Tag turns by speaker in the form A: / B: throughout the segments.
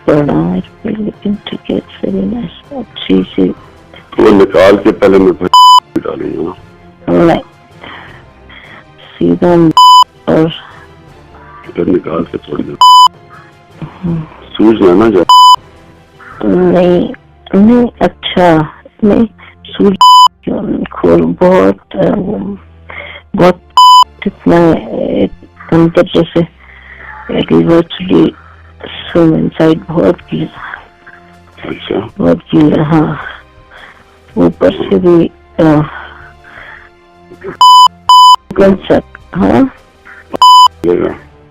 A: पड़ा मेरे पे, लेकिन ठीक है अच्छी सी
B: वो निकाल के पहले मैं डाली हूँ
A: नहीं, सीधा और
B: फिर निकाल के थोड़ी देर सूझ ना जाए।
A: नहीं नहीं, अच्छा नहीं सूझ खोल बहुत बहुत इतना अंदर जैसे एक्चुअली सो इनसाइड बहुत गीला।
B: अच्छा
A: बहुत गीला, हाँ। ऊपर से भी हाँ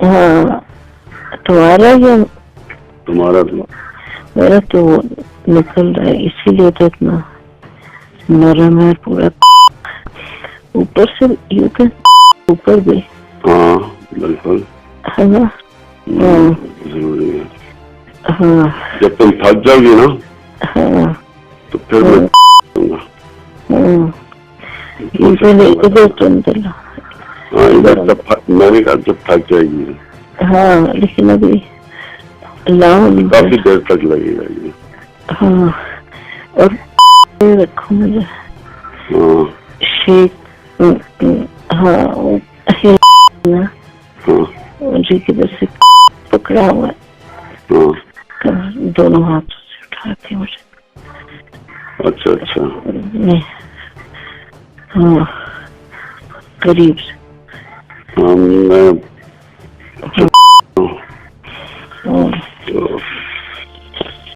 A: हाँ, तुम्हारा या
B: तुम्हारा तो
A: मेरा तो निकल रहा है, इसीलिए तो इतना नरम है पूरा। ऊपर से यू के ऊपर भी,
B: हाँ बिल्कुल
A: है ना?
B: जरूरी है।
A: हाँ
B: जब तुम थक जाओगी ना
A: हाँ
B: तो फिर मैं दूंगा।
A: इधर तो अंदर
B: हाँ इधर जब मैंने कहा जब थक जाएगी।
A: हाँ, लेकिन अभी लाओ
B: काफी देर तक लगेगा ये।
A: हाँ, और रखो मुझे।
B: हाँ
A: शेक, हाँ ना, मुझे किधर से पकड़ा हुआ है, दोनों हाथों से उठा के मुझे।
B: अच्छा अच्छा
A: नहीं, हाँ करीब से।
B: हाँ मैं